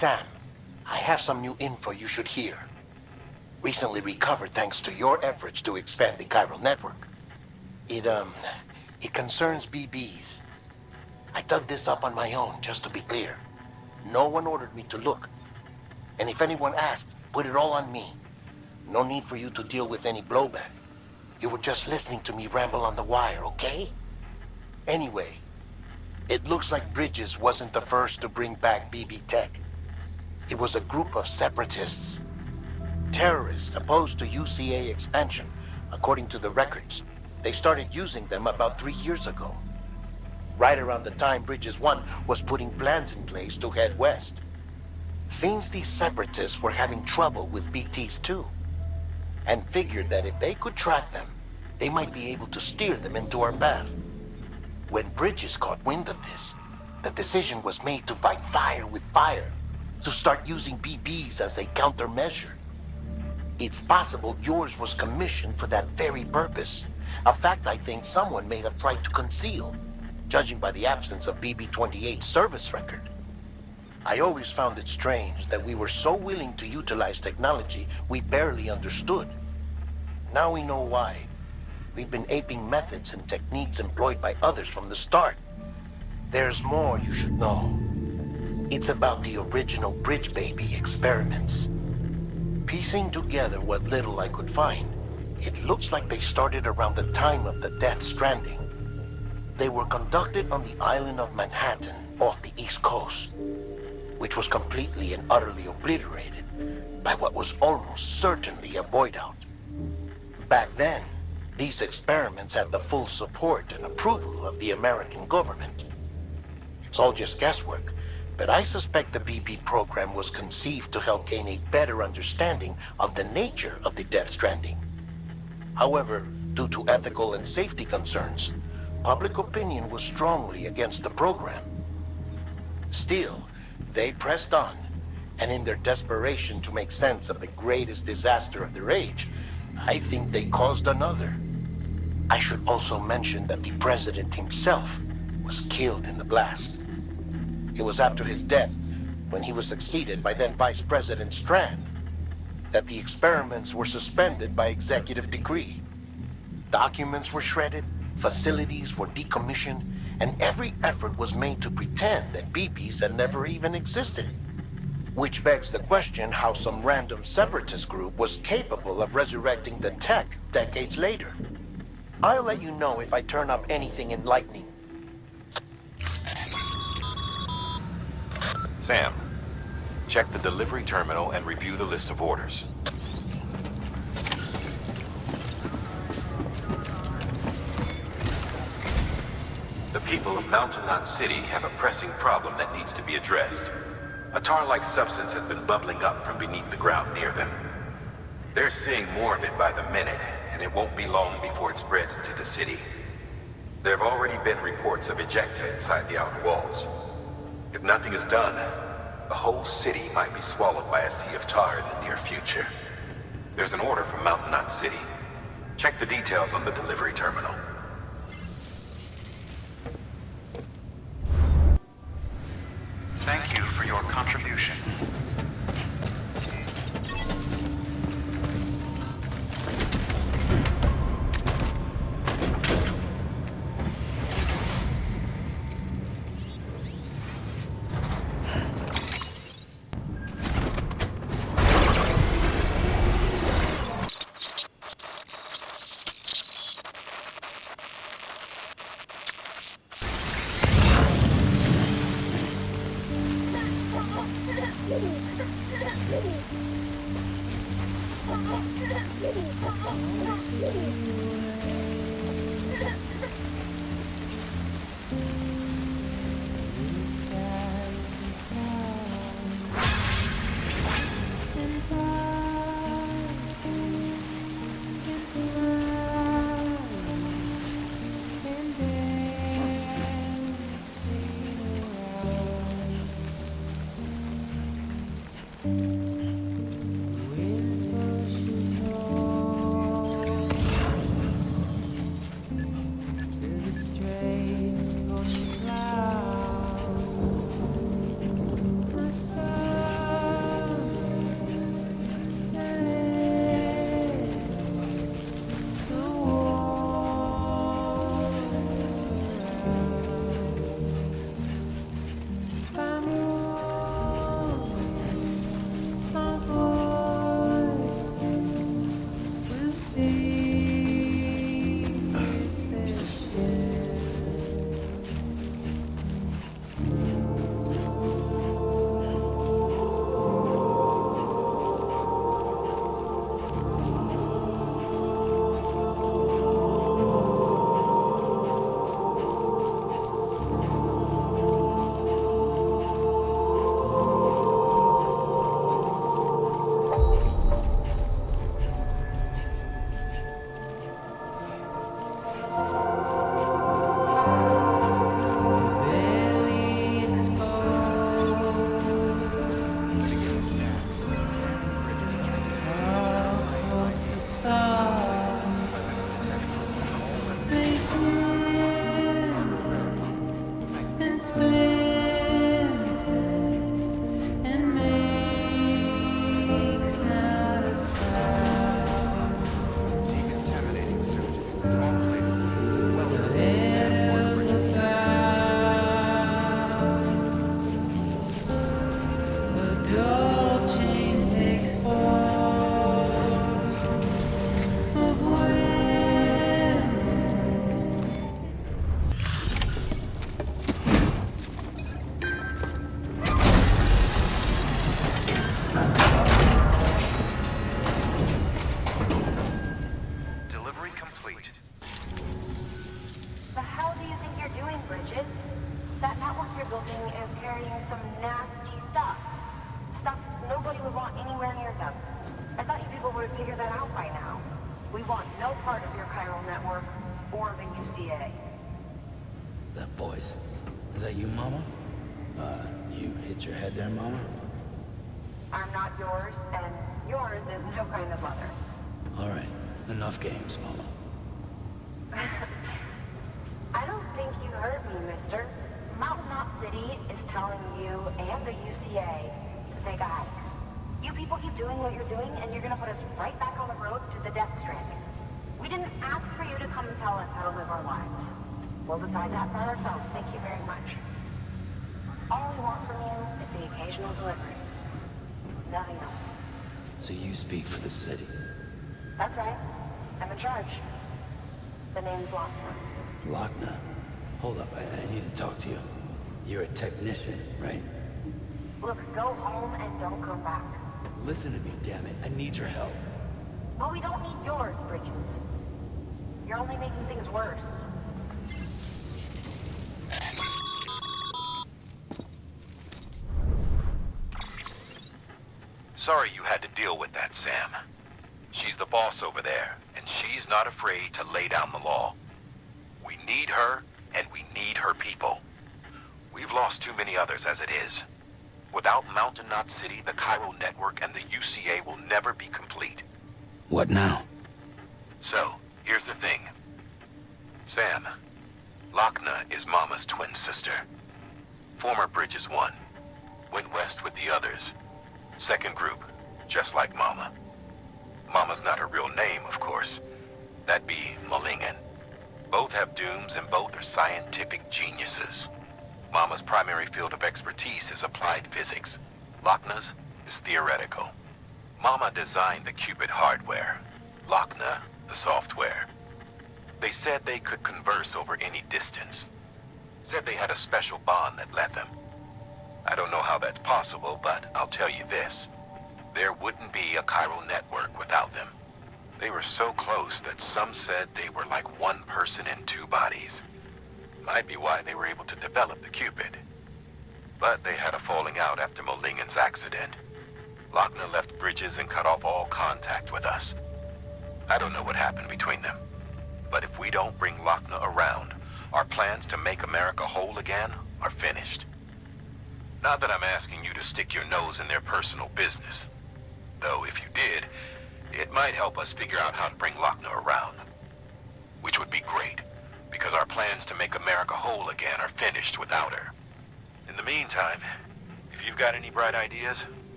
Sam, I have some new info you should hear. Recently recovered thanks to your efforts to expand the chiral network. It concerns BBs. I dug this up on my own, just to be clear. No one ordered me to look. And if anyone asked, put it all on me. No need for you to deal with any blowback. You were just listening to me ramble on the wire, okay? Anyway, it looks like Bridges wasn't the first to bring back BB tech. It was a group of separatists. Terrorists opposed to UCA expansion, according to the records. They started using them about 3 years ago. Right around the time Bridges 1 was putting plans in place to head west. Seems these separatists were having trouble with BTs too, and figured that if they could track them, they might be able to steer them into our path. When Bridges caught wind of this, the decision was made to fight fire with fire, to start using BBs as a countermeasure. It's possible yours was commissioned for that very purpose, a fact I think someone may have tried to conceal, judging by the absence of BB-28's service record. I always found it strange that we were so willing to utilize technology we barely understood. Now we know why. We've been aping methods and techniques employed by others from the start. There's more you should know. It's about the original Bridge Baby experiments. Piecing together what little I could find, it looks like they started around the time of the Death Stranding. They were conducted on the island of Manhattan off the East Coast, which was completely and utterly obliterated by what was almost certainly a void out. Back then, these experiments had the full support and approval of the American government. It's all just guesswork, but I suspect the BB program was conceived to help gain a better understanding of the nature of the Death Stranding. However, due to ethical and safety concerns, public opinion was strongly against the program. Still, they pressed on, and in their desperation to make sense of the greatest disaster of their age, I think they caused another. I should also mention that the president himself was killed in the blast. It was after his death, when he was succeeded by then Vice President Strand, that the experiments were suspended by executive decree. Documents were shredded, facilities were decommissioned, and every effort was made to pretend that BBs had never even existed. Which begs the question how some random separatist group was capable of resurrecting the tech decades later. I'll let you know if I turn up anything enlightening. Sam, check the delivery terminal and review the list of orders. The people of Mountain Knot City have a pressing problem that needs to be addressed. A tar-like substance has been bubbling up from beneath the ground near them. They're seeing more of it by the minute, and it won't be long before it spreads into the city. There have already been reports of ejecta inside the outer walls. If nothing is done, the whole city might be swallowed by a sea of tar in the near future. There's an order from Mountain Knot City. Check the details on the delivery terminal. Thank you for your contribution. you would want anywhere near them. I thought you people would have figured that out by now. We want no part of your chiral network or the UCA. That voice. Is that you, Mama? You hit your head there, Mama? I'm not yours, and yours is no kind of mother. All right. Enough games, Mama. I don't think you heard me, mister. Mountain Knot City is telling you and the UCA that they got it. You people keep doing what you're doing, and you're gonna put us right back on the road to the death stranding. We didn't ask for you to come and tell us how to live our lives. We'll decide that for ourselves, thank you very much. All we want from you is the occasional delivery. Nothing else. So you speak for the city? That's right. I'm in charge. The name's Lochner. Lochner? Hold up, I need to talk to you. You're a technician, right? Look, go home and don't come back. Listen to me, damn it. I need your help. Well, we don't need yours, Bridges. You're only making things worse. Sorry you had to deal with that, Sam. She's the boss over there, and she's not afraid to lay down the law. We need her, and we need her people. We've lost too many others as it is. Without Mountain Knot City, the chiral network, and the UCA will never be complete. What now? So, here's the thing. Sam, Lochner is Mama's twin sister. Former Bridges 1. Went west with the others. Second group, just like Mama. Mama's not her real name, of course. That'd be Malingen. Both have dooms and both are scientific geniuses. Mama's primary field of expertise is applied physics. Lochner's is theoretical. Mama designed the Cupid hardware. Lochner, the software. They said they could converse over any distance. Said they had a special bond that led them. I don't know how that's possible, but I'll tell you this. There wouldn't be a chiral network without them. They were so close that some said they were like one person in two bodies. Might be why they were able to develop the Cupid. But they had a falling out after Molingen's accident. Lochner left Bridges and cut off all contact with us. I don't know what happened between them. But if we don't bring Lochner around, our plans to make America whole again are finished. Not that I'm asking you to stick your nose in their personal business. Though if you did, it might help us figure out how to bring Lochner around. Which would be great, because our plans to make America whole again are finished without her. In the meantime, if you've got any bright ideas,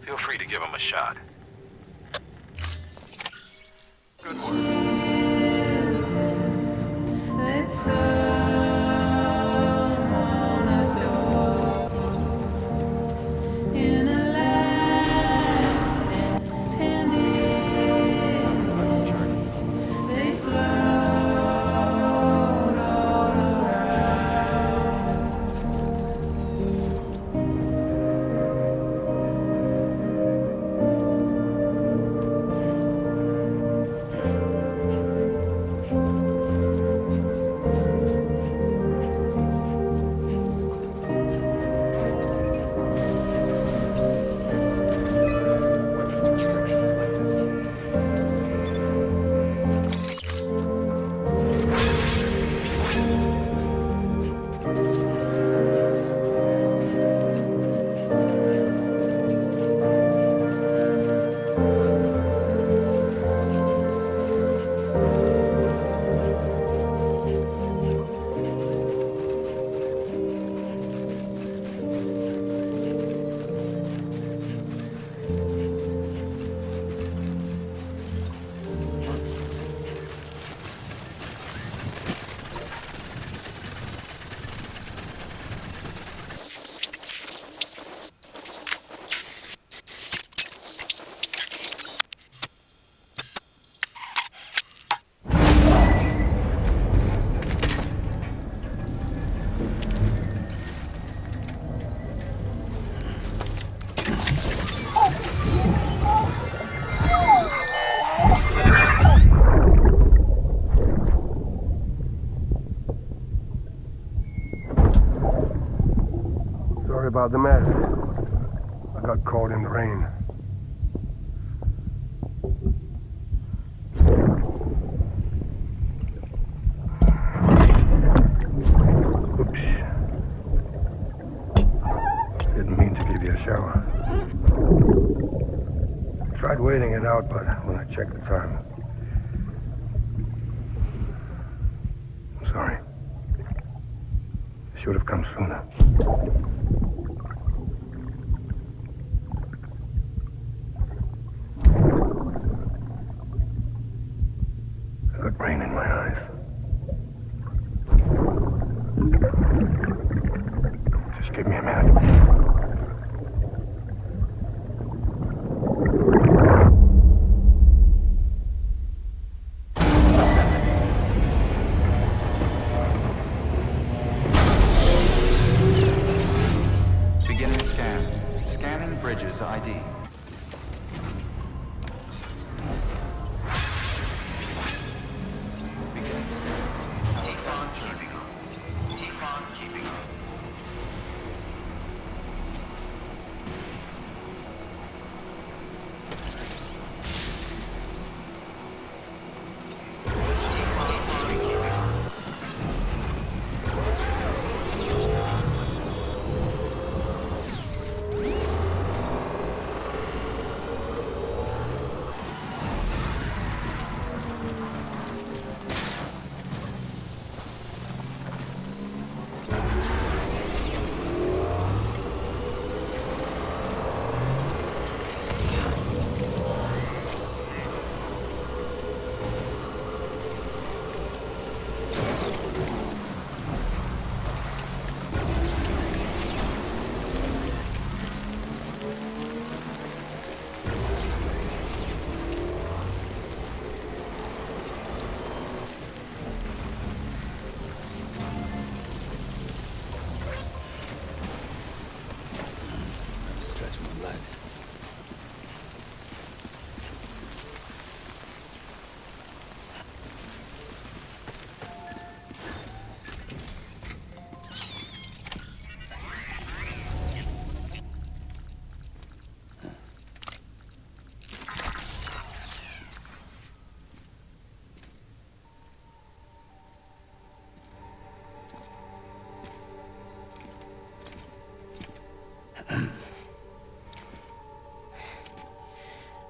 feel free to give them a shot. Good work. Sorry about the mess. I got caught in the rain. Oops. Didn't mean to give you a shower. Tried waiting it out, but when I checked the time... I'm sorry. Should have come sooner. I got rain in my eyes. Just give me a minute. Beginning scan. Scanning bridges ID. Beginning scan. Decon keeping on. Decon keeping on. Stretch my legs.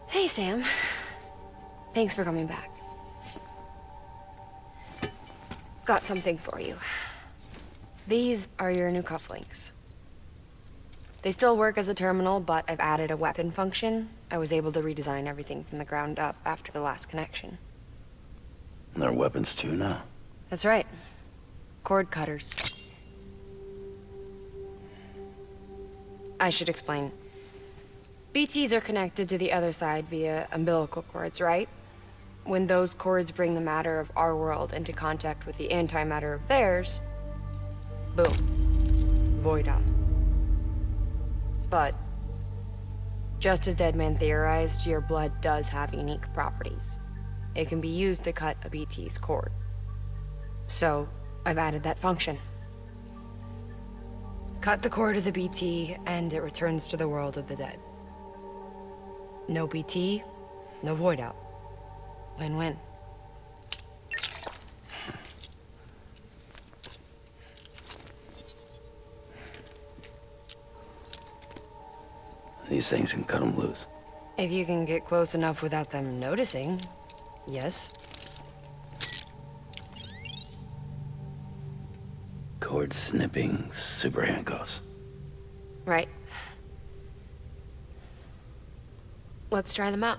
Hey, Sam. Thanks for coming back. Got something for you. These are your new cufflinks. They still work as a terminal, but I've added a weapon function. I was able to redesign everything from the ground up after the last connection. And they're weapons too now. That's right. Cord cutters. I should explain. BTs are connected to the other side via umbilical cords, right? When those cords bring the matter of our world into contact with the antimatter of theirs, boom, void out. But, just as Deadman theorized, your blood does have unique properties. It can be used to cut a BT's cord. So, I've added that function. Cut the cord of the BT, and it returns to the world of the dead. No BT, no void out. Win-win. These things can cut them loose. If you can get close enough without them noticing, yes. Cord snipping, super handcuffs. Right. Let's try them out.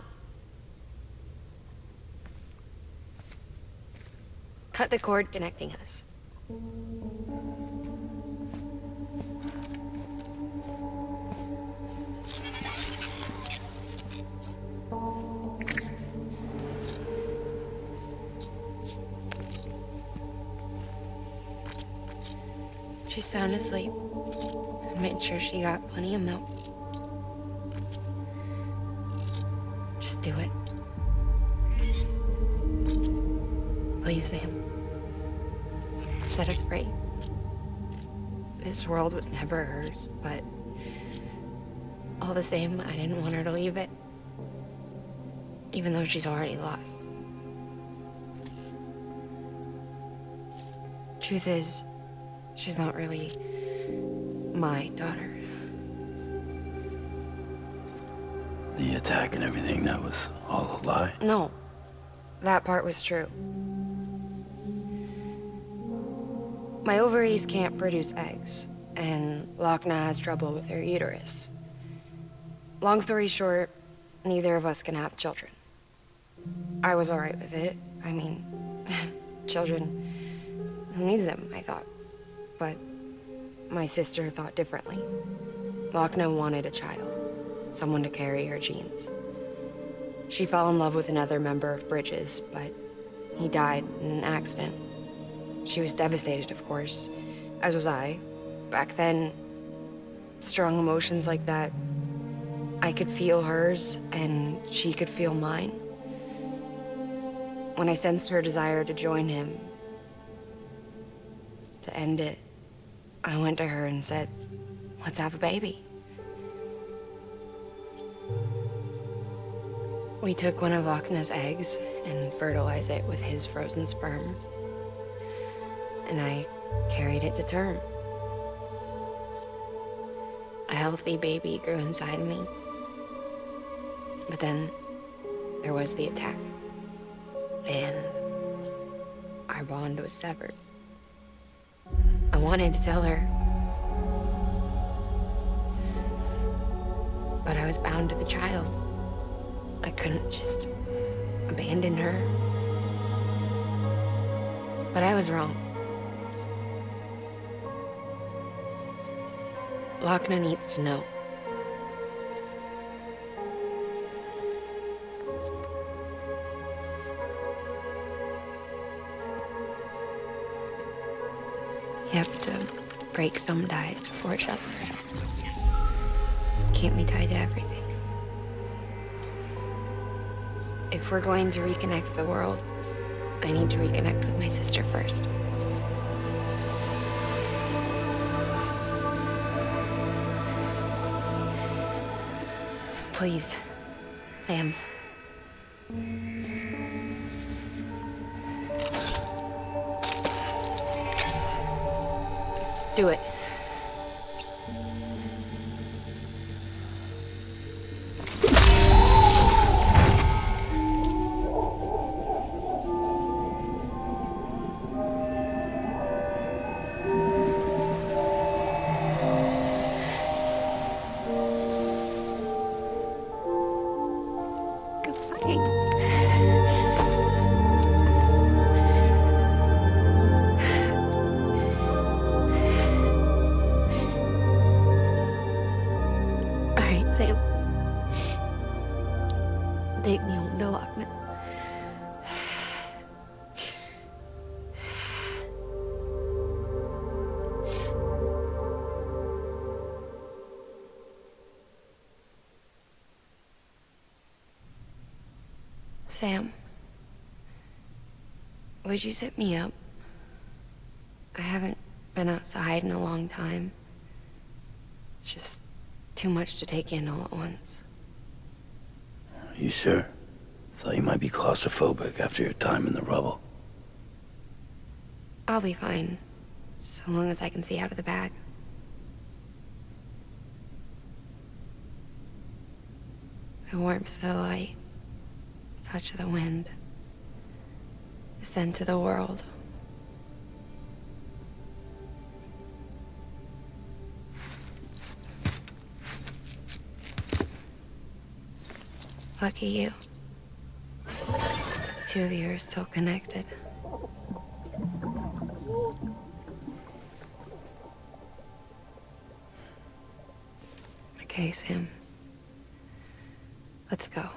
Cut the cord connecting us. She's sound asleep. I made sure she got plenty of milk. Just do it. Please, Sam. Set us free. This world was never hers, but all the same, I didn't want her to leave it. even though she's already lost. Truth is, she's not really my daughter. The attack and everything, that was all a lie? No, that part was true. My ovaries can't produce eggs, and Lochna has trouble with her uterus. Long story short, neither of us can have children. I was alright with it. I mean, children, who needs them, I thought. But my sister thought differently. Lochna wanted a child, someone to carry her genes. She fell in love with another member of Bridges, but he died in an accident. She was devastated, of course, as was I. Back then, strong emotions like that, I could feel hers, and she could feel mine. When I sensed her desire to join him, to end it, I went to her and said, let's have a baby. We took one of Lochna's eggs and fertilized it with his frozen sperm. And I carried it to term. A healthy baby grew inside me. But then there was the attack. And our bond was severed. I wanted to tell her. But I was bound to the child. I couldn't just abandon her. But I was wrong. Lochna needs to know. You have to break some ties to forge others. Can't be tied to everything. If we're going to reconnect the world, I need to reconnect with my sister first. So please, Sam. Do it. Sam. Take me home to Lochna. Sam, would you sit me up? I haven't been outside in a long time. It's just too much to take in all at once. You sure? Thought you might be claustrophobic after your time in the rubble. I'll be fine, so long as I can see out of the bag. The warmth of the light, the touch of the wind, the scent of the world. Lucky you. The two of you are still connected. Okay, Sam. Let's go.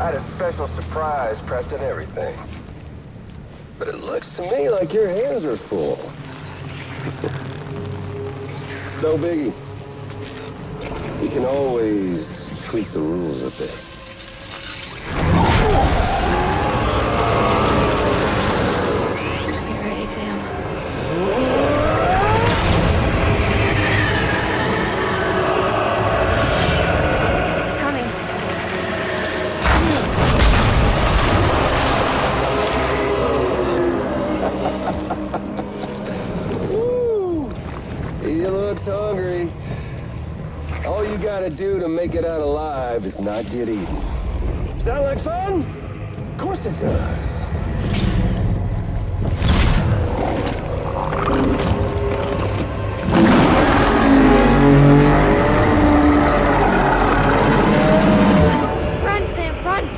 I had a special surprise prepped and everything. But it looks to me like your hands are full. It's no biggie. We can always tweak the rules a bit. Get ready, Sam. It's coming. Woo! He looks hungry. All you gotta do to make it out alive is not get eaten. Sound like fun? Of course it does. Run, Sam, run!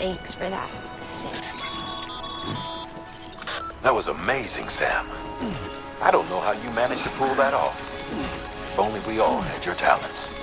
Thanks for that, Sam. That was amazing, Sam. I don't know how you managed to pull that off. If only we all had your talents.